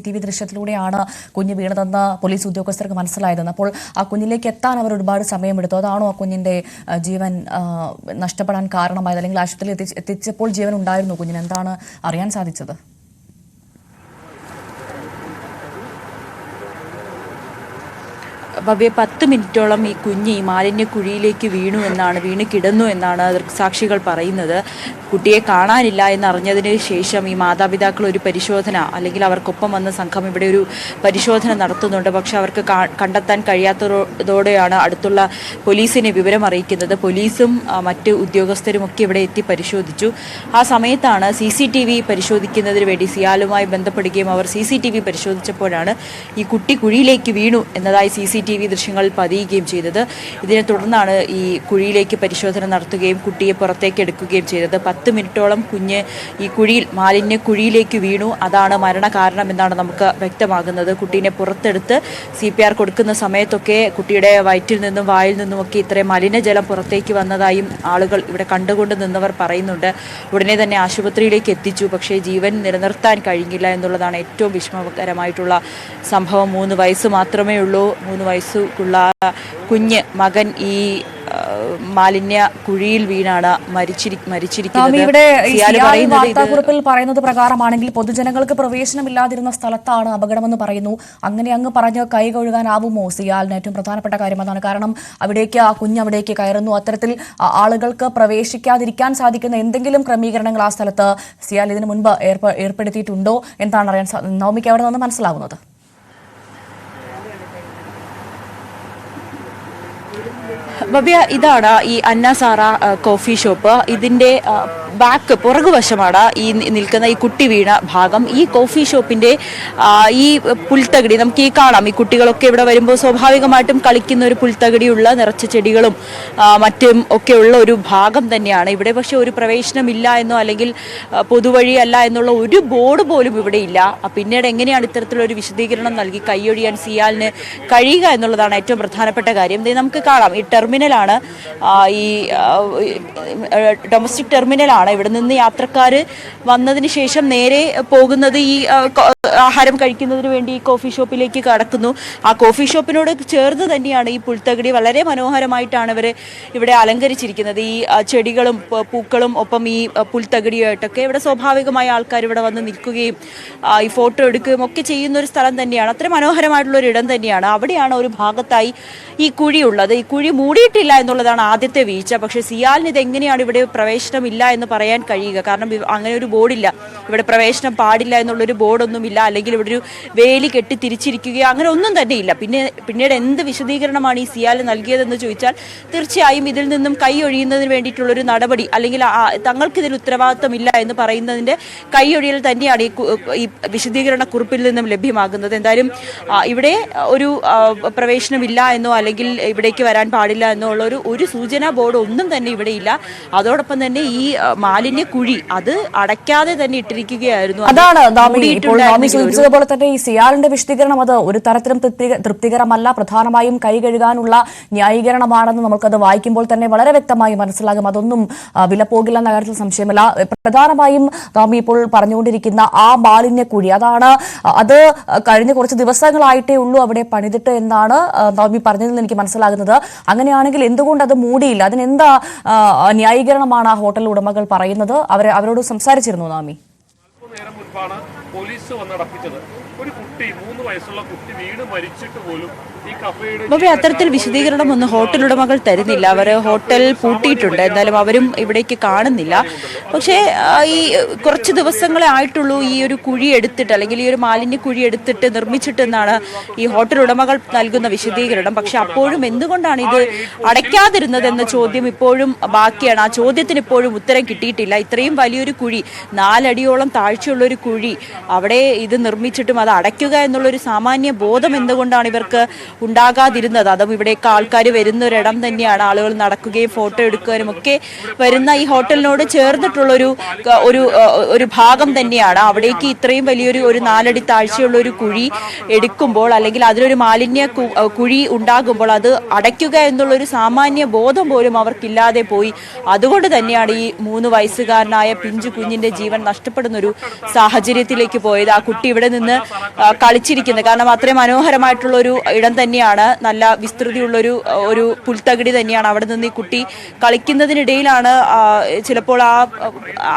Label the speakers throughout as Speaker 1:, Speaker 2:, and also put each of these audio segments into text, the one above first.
Speaker 1: CCTV ദൃശ്യത്തിലൂടെയാണ് കുഞ്ഞ് വീണതെന്ന് police ഉദ്യോഗസ്ഥർക്ക് മനസ്സിലായതെന്ന്. അപ്പോൾ ആ കുഞ്ഞിലേക്ക് എത്താൻ അവർ ഒരുപാട് സമയമെടുത്തു. അതാണോ ആ കുഞ്ഞിന്റെ ജീവൻ നഷ്ടപ്പെടാൻ കാരണമായത്? അല്ലെങ്കിൽ ആശുപത്രിയിൽ എത്തിച്ചപ്പോൾ ജീവൻ ഉണ്ടായിരുന്നു കുഞ്ഞിന്? എന്താണ് അറിയാൻ സാധിച്ചത്?
Speaker 2: ഭവ്യ 10 മിനിറ്റോളം ഈ കുഞ്ഞ് ഈ മാലിന്യക്കുഴിയിലേക്ക് വീണ് കിടന്നു എന്നാണ് സാക്ഷികൾ പറയുന്നത്. കുട്ടിയെ കാണാനില്ല എന്നറിഞ്ഞതിന് ശേഷം ഈ മാതാപിതാക്കൾ ഒരു പരിശോധന, അല്ലെങ്കിൽ അവർക്കൊപ്പം വന്ന സംഘം ഇവിടെ ഒരു പരിശോധന നടത്തുന്നുണ്ട്. പക്ഷെ അവർക്ക് കണ്ടെത്താൻ കഴിയാത്തതോടെയാണ് അടുത്തുള്ള പോലീസിനെ വിവരം അറിയിക്കുന്നത്. പോലീസും മറ്റ് ഉദ്യോഗസ്ഥരുമൊക്കെ ഇവിടെ എത്തി പരിശോധിച്ചു. ആ സമയത്താണ് CCTV പരിശോധിക്കുന്നതിന് വേണ്ടി സിയാലുമായി ബന്ധപ്പെടുകയും അവർ CCTV പരിശോധിച്ചപ്പോഴാണ് ഈ കുട്ടി കുഴിയിലേക്ക് വീണു എന്നതായി CCTV ദൃശ്യങ്ങളിൽ പതിയുകയും ചെയ്തത്. ഇതിനെ തുടർന്നാണ് ഈ കുഴിയിലേക്ക് പരിശോധന നടത്തുകയും കുട്ടിയെ പുറത്തേക്ക് എടുക്കുകയും ചെയ്തത്. 10 മിനിറ്റോളം കുഞ്ഞ് ഈ മാലിന്യ കുഴിയിലേക്ക് വീണു. അതാണ് മരണകാരണം എന്നാണ് നമുക്ക് വ്യക്തമാകുന്നത്. കുട്ടീനെ പുറത്തെടുത്ത് CPR കൊടുക്കുന്ന സമയത്തൊക്കെ കുട്ടിയുടെ വയറ്റിൽ നിന്നും വായിൽ നിന്നുമൊക്കെ ഇത്രയും മലിനജലം പുറത്തേക്ക് വന്നതായും ആളുകൾ ഇവിടെ കണ്ടുകൊണ്ട് നിന്നവർ പറയുന്നുണ്ട്. ഉടനെ തന്നെ ആശുപത്രിയിലേക്ക് എത്തിച്ചു. പക്ഷേ ജീവൻ നിലനിർത്താൻ കഴിഞ്ഞില്ല എന്നുള്ളതാണ് ഏറ്റവും വിഷമകരമായിട്ടുള്ള സംഭവം. 3 വയസ്സ് മാത്രമേ ഉള്ളൂ. 3 വയസ്സുള്ള കുഞ്ഞ് മകൻ ഈ മാലിന്യ കുഴിയിൽ വീണാണ് മരിച്ചിരിക്കുന്നത്.
Speaker 1: ഇവിടെ വാർത്താക്കുറിപ്പിൽ പറയുന്നത് പ്രകാരമാണെങ്കിൽ പൊതുജനങ്ങൾക്ക് പ്രവേശനമില്ലാതിരുന്ന സ്ഥലത്താണ് അപകടമെന്ന് പറയുന്നു. അങ്ങനെ അങ്ങ് പറഞ്ഞ് കൈ കഴുകാനാവുമോ സിയാലിന്? ഏറ്റവും പ്രധാനപ്പെട്ട കാര്യം അതാണ്. കാരണം അവിടേക്ക് ആ കുഞ്ഞ് അവിടേക്ക് കയറുന്നു. അത്തരത്തിൽ ആളുകൾക്ക് പ്രവേശിക്കാതിരിക്കാൻ സാധിക്കുന്ന എന്തെങ്കിലും ക്രമീകരണങ്ങൾ ആ സ്ഥലത്ത് സിയാൽ ഇതിനു മുൻപ് ഏർപ്പെടുത്തിയിട്ടുണ്ടോ എന്നാണ് അറിയാൻ നവമിക്ക് അവിടെ നിന്ന് മനസ്സിലാവുന്നത്.
Speaker 2: ഭവ്യ, ഇതാണ് ഈ അന്നാസാറ കോഫി ഷോപ്പ്. ഇതിന്റെ പുറകുവശമാണ് ഈ നിൽക്കുന്ന ഈ കുട്ടി വീണ ഭാഗം. ഈ കോഫി ഷോപ്പിന്റെ ഈ പുൽത്തകിടി നമുക്ക് ഈ കാണാം. ഈ കുട്ടികളൊക്കെ ഇവിടെ വരുമ്പോൾ സ്വാഭാവികമായിട്ടും കളിക്കുന്ന ഒരു പുൽത്തകിടിയുള്ള നിറച്ച ചെടികളും മറ്റും ഒക്കെയുള്ള ഒരു ഭാഗം തന്നെയാണ് ഇവിടെ. പക്ഷെ ഒരു പ്രവേശനമില്ല എന്നോ അല്ലെങ്കിൽ പൊതുവഴിയല്ല എന്നുള്ള ഒരു ബോർഡ് പോലും ഇവിടെ ഇല്ല. പിന്നീട് എങ്ങനെയാണ് ഇത്തരത്തിലുള്ള ഒരു വിശദീകരണം നൽകി കൈയൊഴിയാൻ സിയാലിന് കഴിയുക എന്നുള്ളതാണ് ഏറ്റവും പ്രധാനപ്പെട്ട കാര്യം. നമുക്ക് കാണാം, ഈ ടെർമിനലാണ്, ഈ ഡൊമസ്റ്റിക് ടെർമിനലാണ്. ഇവിടെ നിന്ന് യാത്രക്കാർ വന്നതിന് ശേഷം നേരെ പോകുന്നത് ഈ ആഹാരം കഴിക്കുന്നതിന് വേണ്ടി ഈ കോഫി ഷോപ്പിലേക്ക് കടക്കുന്നു. ആ കോഫി ഷോപ്പിനോട് ചേർന്ന് തന്നെയാണ് ഈ പുൽത്തകിടി. വളരെ മനോഹരമായിട്ടാണ് ഇവർ ഇവിടെ അലങ്കരിച്ചിരിക്കുന്നത്. ഈ ചെടികളും പൂക്കളും ഒപ്പം ഈ പുൽത്തകിടിയായിട്ടൊക്കെ ഇവിടെ സ്വാഭാവികമായ ആൾക്കാർ ഇവിടെ വന്ന് നിൽക്കുകയും ഈ ഫോട്ടോ എടുക്കുകയും ഒക്കെ ചെയ്യുന്ന ഒരു സ്ഥലം തന്നെയാണ്. അത്ര മനോഹരമായിട്ടുള്ള ഒരു ഇടം തന്നെയാണ്. അവിടെയാണ് ഒരു ഭാഗത്തായി ഈ കുഴി ഉള്ളത്. ഈ കുഴി മൂടിയിട്ടില്ല എന്നുള്ളതാണ് ആദ്യത്തെ വീഴ്ച. പക്ഷേ സിയാലിന് ഇതെങ്ങനെയാണ് ഇവിടെ പ്രവേശനമില്ല എന്ന് പറയാൻ കഴിയുക? കാരണം അങ്ങനെ ഒരു ബോർഡില്ല, ഇവിടെ പ്രവേശനം പാടില്ല എന്നുള്ളൊരു ബോർഡൊന്നുമില്ല, അല്ലെങ്കിൽ ഇവിടെ ഒരു വേലി കെട്ടി തിരിച്ചിരിക്കുകയോ അങ്ങനെ ഒന്നും തന്നെ ഇല്ല. പിന്നീട് എന്ത് വിശദീകരണമാണ് ഈ സിയാൽ നൽകിയതെന്ന് ചോദിച്ചാൽ തീർച്ചയായും ഇതിൽ നിന്നും കൈ ഒഴിയുന്നതിന് വേണ്ടിയിട്ടുള്ളൊരു നടപടി, അല്ലെങ്കിൽ തങ്ങൾക്കിതിൽ ഉത്തരവാദിത്തമില്ല എന്ന് പറയുന്നതിന്റെ കൈയൊഴിയൽ തന്നെയാണ് ഈ വിശദീകരണ കുറിപ്പിൽ നിന്നും ലഭ്യമാകുന്നത്. എന്തായാലും ഇവിടെ ഒരു പ്രവേശനമില്ല എന്നോ അല്ലെങ്കിൽ ഇവിടേക്ക് വരാൻ പാടില്ല എന്നോ ഉള്ള ഒരു സൂചനാ ബോർഡ് ഒന്നും തന്നെ ഇവിടെ ഇല്ല. അതോടൊപ്പം തന്നെ ഈ മാലിന്യ കുഴി അത് അടയ്ക്കാതെ തന്നെ ഇട്ടിരിക്കുകയായിരുന്നു.
Speaker 1: അതാണ് സൂചിപ്പിച്ചതുപോലെ തന്നെ ഈ സിയാലിന്റെ വിശദീകരണം അത് ഒരു തരത്തിലും തൃപ്തികരമല്ല. പ്രധാനമായും കൈ കഴുകാനുള്ള ന്യായീകരണമാണെന്ന് നമുക്കത് വായിക്കുമ്പോൾ തന്നെ വളരെ വ്യക്തമായി മനസ്സിലാകും. അതൊന്നും വിലപ്പോകില്ല എന്ന കാര്യത്തിൽ സംശയമില്ല. പ്രധാനമായും നാം ഇപ്പോൾ പറഞ്ഞുകൊണ്ടിരിക്കുന്ന ആ മാലിന്യക്കുഴി അത് കഴിഞ്ഞ കുറച്ച് ദിവസങ്ങളായിട്ടേ ഉള്ളൂ അവിടെ പണിതിട്ട് എന്നാണ് നാമി പറഞ്ഞതിൽ നിന്ന് എനിക്ക് മനസ്സിലാകുന്നത്. അങ്ങനെയാണെങ്കിൽ എന്തുകൊണ്ട് അത് മൂടിയില്ല? അതിനെന്താ ന്യായീകരണമാണ് ആ ഹോട്ടൽ ഉടമകൾ പറയുന്നത്? അവരോട് സംസാരിച്ചിരുന്നു നാമി?
Speaker 3: നേരം മുൻപാണ് പോലീസ് വന്നടപ്പിച്ചത്. ഒരു കുട്ടി 3 വയസ്സുള്ള കുട്ടി വീണ് മരിച്ചിട്ട് പോലും ഈ കഫേയുടെ
Speaker 2: അത്തരത്തിൽ വിശദീകരണം ഒന്നും ഹോട്ടൽ ഉടമകൾ തരുന്നില്ല. അവർ ഹോട്ടൽ പൂട്ടിയിട്ടുണ്ട്, എന്തായാലും അവരും ഇവിടേക്ക് കാണുന്നില്ല. പക്ഷേ ഈ കുറച്ച് ദിവസങ്ങളെ ആയിട്ടുള്ളൂ ഈ ഒരു കുഴി എടുത്തിട്ട്, അല്ലെങ്കിൽ ഈ ഒരു മാലിന്യ കുഴി എടുത്തിട്ട് നിർമ്മിച്ചിട്ടെന്നാണ് ഈ ഹോട്ടൽ ഉടമകൾ നൽകുന്ന വിശദീകരണം. പക്ഷെ അപ്പോഴും എന്തുകൊണ്ടാണ് ഇത് അടയ്ക്കാതിരുന്നത് എന്ന ചോദ്യം ഇപ്പോഴും ബാക്കിയാണ്. ആ ചോദ്യത്തിന് ഇപ്പോഴും ഉത്തരം കിട്ടിയിട്ടില്ല. ഇത്രയും വലിയൊരു കുഴി, 4 അടിയോളം താഴ്ചയുള്ള ഒരു കുഴി, അവിടെ ഇത് നിർമ്മിച്ചിട്ടും അത് അടയ്ക്കുക എന്നുള്ളൊരു സാമാന്യ ബോധം എന്തുകൊണ്ടാണ് ഇവർക്ക് ഉണ്ടാകാതിരുന്നത്? അതും ഇവിടേക്ക് ആൾക്കാർ വരുന്ന ഒരിടം തന്നെയാണ്. ആളുകൾ നടക്കുകയും ഫോട്ടോ എടുക്കാനും ഒക്കെ വരുന്ന ഈ ഹോട്ടലിനോട് ചേർന്നിട്ടുള്ളൊരു ഒരു ഭാഗം തന്നെയാണ്. അവിടേക്ക് ഇത്രയും വലിയൊരു 4 അടി താഴ്ചയുള്ള ഒരു കുഴി എടുക്കുമ്പോൾ, അല്ലെങ്കിൽ അതിലൊരു മാലിന്യ കുഴി ഉണ്ടാകുമ്പോൾ അത് അടയ്ക്കുക എന്നുള്ളൊരു സാമാന്യ ബോധം പോലും അവർക്കില്ലാതെ പോയി. അതുകൊണ്ട് തന്നെയാണ് ഈ 3 വയസ്സുകാരനായ പിഞ്ചു കുഞ്ഞിന്റെ ജീവൻ നഷ്ടപ്പെടുന്നൊരു സാഹചര്യത്തിലേക്ക് പോയത്. ആ കുട്ടി ഇവിടെ നിന്ന് കളിച്ചിരിക്കുന്നത്. കാരണം അത്രയും മനോഹരമായിട്ടുള്ള ഒരു ഇടം തന്നെയാണ്, നല്ല വിസ്തൃതിയുള്ളൊരു പുൽത്തകിടി തന്നെയാണ്. അവിടെ നിന്ന് ഈ കുട്ടി കളിക്കുന്നതിനിടയിലാണ് ചിലപ്പോൾ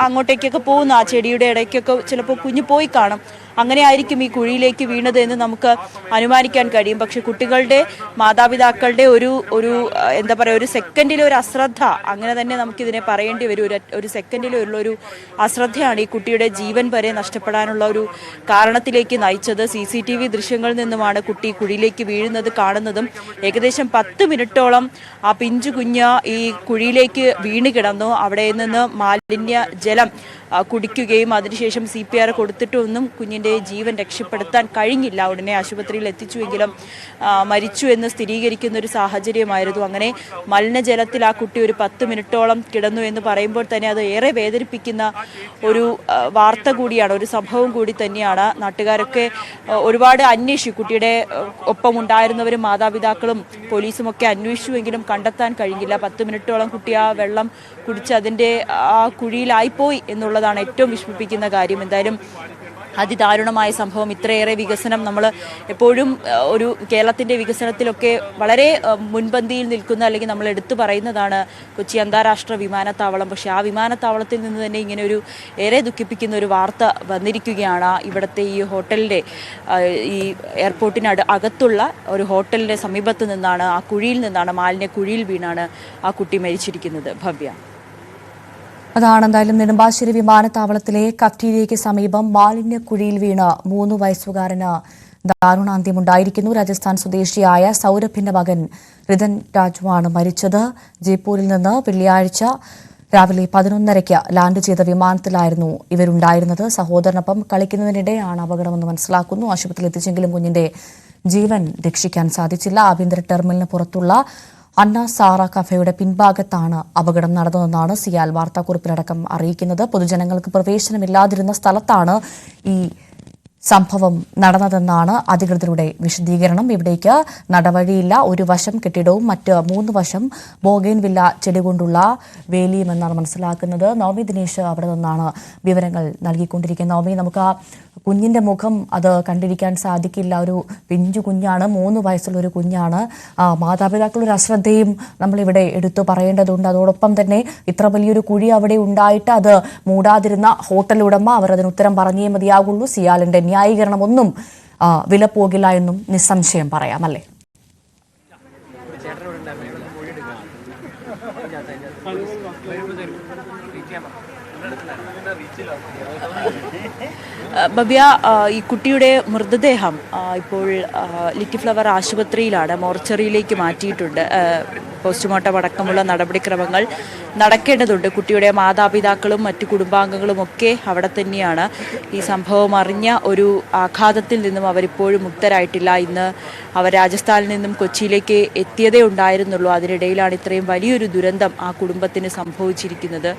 Speaker 2: അങ്ങോട്ടേക്കൊക്കെ പോകുന്ന ആ ചെടിയുടെ ഇടയ്ക്കൊക്കെ ചിലപ്പോൾ കുഞ്ഞു പോയി കാണും. അങ്ങനെ ആയിരിക്കും ഈ കുഴിയിലേക്ക് വീണത് എന്ന് നമുക്ക് അനുമാനിക്കാൻ കഴിയും. പക്ഷെ കുട്ടികളുടെ മാതാപിതാക്കളുടെ ഒരു എന്താ പറയുക, ഒരു സെക്കൻഡിലെ ഒരു അശ്രദ്ധ, അങ്ങനെ തന്നെ നമുക്കിതിനെ പറയേണ്ടി വരും. ഒരു സെക്കൻഡിലുള്ള ഒരു അശ്രദ്ധയാണ് ഈ കുട്ടിയുടെ ജീവൻ വരെ നഷ്ടപ്പെടാനുള്ള ഒരു കാരണത്തിലേക്ക് നയിച്ചത്. CCTV ദൃശ്യങ്ങളിൽ നിന്നുമാണ് കുട്ടി കുഴിയിലേക്ക് വീഴുന്നത് കാണുന്നതും. ഏകദേശം 10 മിനിറ്റോളം ആ പിഞ്ചു കുഞ്ഞ് ഈ കുഴിയിലേക്ക് വീണ് കിടന്നു. അവിടെ നിന്ന് മാലിന്യ ജലം കുടിക്കുകയും അതിനുശേഷം CPR കൊടുത്തിട്ടൊന്നും കുഞ്ഞിൻ്റെ ജീവൻ രക്ഷപ്പെടുത്താൻ കഴിഞ്ഞില്ല. ഉടനെ ആശുപത്രിയിൽ എത്തിച്ചുവെങ്കിലും മരിച്ചു എന്ന് സ്ഥിരീകരിക്കുന്ന ഒരു സാഹചര്യമായിരുന്നു. അങ്ങനെ മലിനജലത്തിൽ ആ കുട്ടി ഒരു 10 മിനിറ്റോളം കിടന്നു എന്ന് പറയുമ്പോൾ തന്നെ അത് ഏറെ വേദനിപ്പിക്കുന്ന ഒരു വാർത്ത കൂടിയാണ്, ഒരു സംഭവം കൂടി തന്നെയാണ്. നാട്ടുകാരൊക്കെ ഒരുപാട് അന്വേഷിച്ചു. കുട്ടിയുടെ ഒപ്പം ഉണ്ടായിരുന്നവരും മാതാപിതാക്കളും പോലീസും ഒക്കെ അന്വേഷിച്ചുവെങ്കിലും കണ്ടെത്താൻ കഴിഞ്ഞില്ല. 10 മിനിറ്റോളം കുട്ടി ആ വെള്ളം കുടിച്ച് അതിൻ്റെ ആ കുഴിയിലായിപ്പോയി എന്നുള്ളതാണ് ഏറ്റവും വിഷമിപ്പിക്കുന്ന കാര്യം. എന്തായാലും അതിദാരുണമായ സംഭവം. ഇത്രയേറെ വികസനം നമ്മൾ എപ്പോഴും ഒരു കേരളത്തിൻ്റെ വികസനത്തിലൊക്കെ വളരെ മുൻപന്തിയിൽ നിൽക്കുന്ന, അല്ലെങ്കിൽ നമ്മൾ എടുത്തു പറയുന്നതാണ് കൊച്ചി അന്താരാഷ്ട്ര വിമാനത്താവളം. പക്ഷേ ആ വിമാനത്താവളത്തിൽ നിന്ന് തന്നെ ഇങ്ങനെ ഒരു ഏറെ ദുഃഖിപ്പിക്കുന്ന ഒരു വാർത്ത വന്നിരിക്കുകയാണ്. ഇവിടുത്തെ ഈ ഹോട്ടലിൻ്റെ ഈ എയർപോർട്ടിന് അകത്തുള്ള ഒരു ഹോട്ടലിൻ്റെ സമീപത്ത് നിന്നാണ്, ആ കുഴിയിൽ നിന്നാണ്, മാലിന്യ കുഴിയിൽ വീണാണ് ആ കുട്ടി മരിച്ചിരിക്കുന്നത്. ഭവ്യ,
Speaker 1: അതാണ് എന്തായാലും നെടുമ്പാശ്ശേരി വിമാനത്താവളത്തിലെ കഫ്റ്റീരിയയ്ക്ക് സമീപം മാലിന്യക്കുഴിയിൽ വീണ് 3 വയസ്സുകാരന് ദാരുണാന്ത്യമുണ്ടായിരിക്കുന്നു. രാജസ്ഥാൻ സ്വദേശിയായ സൗരഭിന്റെ മകൻ റിതൻ രാജുവാണ് മരിച്ചത്. ജയ്പൂരിൽ നിന്ന് വെള്ളിയാഴ്ച രാവിലെ 11:30 ലാൻഡ് ചെയ്ത വിമാനത്തിലായിരുന്നു ഇവരുണ്ടായിരുന്നത്. സഹോദരനൊപ്പം കളിക്കുന്നതിനിടെയാണ് അപകടമെന്ന് മനസ്സിലാക്കുന്നു. ആശുപത്രിയിൽ എത്തിച്ചെങ്കിലും കുഞ്ഞിന്റെ ജീവൻ രക്ഷിക്കാൻ സാധിച്ചില്ല. ആഭ്യന്തര ടെർമിനലിന് പുറത്തുള്ള അന്ന സാറ കഫയുടെ പിൻഭാഗത്താണ് അപകടം നടന്നതെന്നാണ് സിയാൽ വാർത്താക്കുറിപ്പിലടക്കം അറിയിക്കുന്നത്. പൊതുജനങ്ങൾക്ക് പ്രവേശനമില്ലാതിരുന്ന സ്ഥലത്താണ് ഈ സംഭവം നടന്നതെന്നാണ് അധികൃതരുടെ വിശദീകരണം. ഇവിടേക്ക് നടവഴിയില്ല. ഒരു വശം കെട്ടിടവും മറ്റ് 3 വശം ബോഗൈൻവില്ല ചെടി കൊണ്ടുള്ള വേലിയുമെന്നാണ് മനസ്സിലാക്കുന്നത്. നവമി ദിനേശ് അവിടെ നിന്നാണ് വിവരങ്ങൾ നൽകിക്കൊണ്ടിരിക്കുന്നത്. നവമി, നമുക്ക് ആ കുഞ്ഞിൻ്റെ മുഖം അത് കണ്ടിരിക്കാൻ സാധിക്കില്ല. ഒരു പിഞ്ചു കുഞ്ഞാണ്, 3 വയസ്സുള്ള ഒരു കുഞ്ഞാണ്. മാതാപിതാക്കളുടെ അശ്രദ്ധയും നമ്മളിവിടെ എടുത്തു പറയേണ്ടതുണ്ട്. അതോടൊപ്പം തന്നെ ഇത്ര വലിയൊരു കുഴി അവിടെ ഉണ്ടായിട്ട് അത് മൂടാതിരുന്ന ഹോട്ടൽ ഉടമ, അവർ അതിന് ഉത്തരം പറഞ്ഞേ മതിയാകുള്ളൂ. സിയാലിൻ്റെ ന്യായീകരണം ഒന്നും വില പോകില്ല എന്നും നിസ്സംശയം പറയാം, അല്ലേ?
Speaker 2: ഭവ്യ, ഈ കുട്ടിയുടെ മൃതദേഹം ഇപ്പോൾ ലിറ്റിൽ ഫ്ലവർ ആശുപത്രിയിലാണ്, മോർച്ചറിയിലേക്ക് മാറ്റിയിട്ടുണ്ട്. പോസ്റ്റ്മോർട്ടം അടക്കമുള്ള നടപടിക്രമങ്ങൾ നടക്കേണ്ടതുണ്ട്. കുട്ടിയുടെ മാതാപിതാക്കളും മറ്റു കുടുംബാംഗങ്ങളും ഒക്കെ അവിടെ തന്നെയാണ്. ഈ സംഭവം അറിഞ്ഞ ഒരു ആഘാതത്തിൽ നിന്നും അവരിപ്പോഴും മുക്തരായിട്ടില്ല. ഇന്ന് അവർ രാജസ്ഥാനിൽ നിന്നും കൊച്ചിയിലേക്ക് എത്തിയതേ ഉണ്ടായിരുന്നുള്ളൂ. അതിനിടയിലാണ് ഇത്രയും വലിയൊരു ദുരന്തം ആ കുടുംബത്തിന് സംഭവിച്ചിരിക്കുന്നത്.